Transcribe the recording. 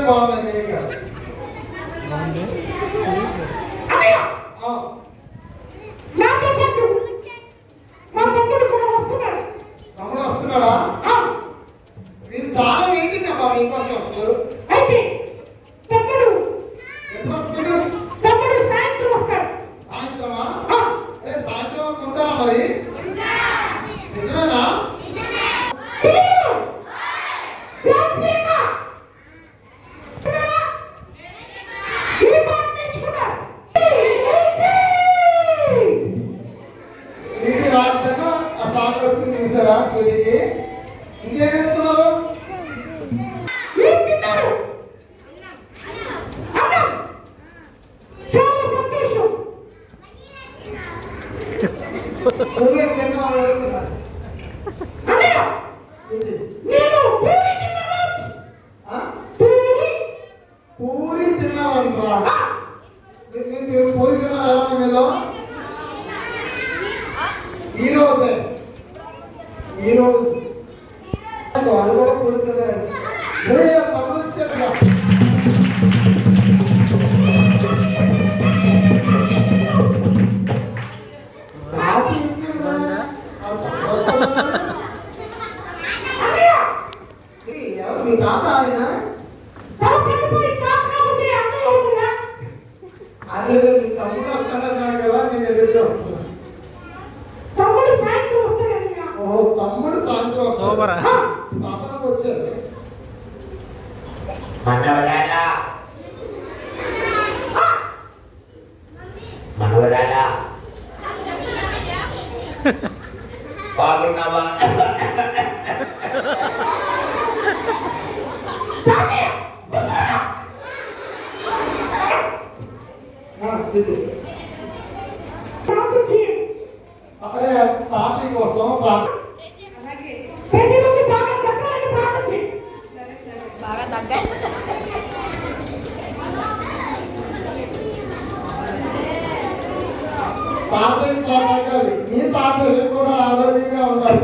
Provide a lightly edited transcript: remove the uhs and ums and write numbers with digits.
బాగున్నాయి. తమ్ముడు వస్తున్నాడా? మీరు చాలా వెయిటింగ్ అబ్బా మీకోసం వస్తున్నారు. అయితే తమ్ముడు ఎప్పుడు వస్తున్నాడు? తమ్ముడు సాయంత్రం వస్తాడు. సాయంత్రమా? సాయంత్రం ఉంటారా మరి? నిజమేనా? చూసారా స్వీటీకి ఇంకేం చేస్తున్నారు? పూరి తిన్నావా? పూరి తిన్నారా మీరు? ఈరోజు వాళ్ళు కూడా పూడుతున్నారు. తమ్ముడు ఎవరు మీ తాత? ఆయన అదే మీ తమ్ముడు వస్తాడన్నా కదా నేను ఎదురు వస్తున్నాను. తమ్ముడు సాయంత్రం వస్తాడు. ఓహో, తమ్ముడు సాయంత్రం వస్తాడు. తాతకు వచ్చారు. మనవరాలా బాగున్నావా? తాతయ్య కోసం ప్రతిరోజు బాగా తగ్గాలని ప్రార్థన చేయి. బాగా తగ్గాలి. తాతయ్య బాగా తగ్గాలి. మీ తాతయ్య కూడా ఆరోగ్యంగా ఉండాలి.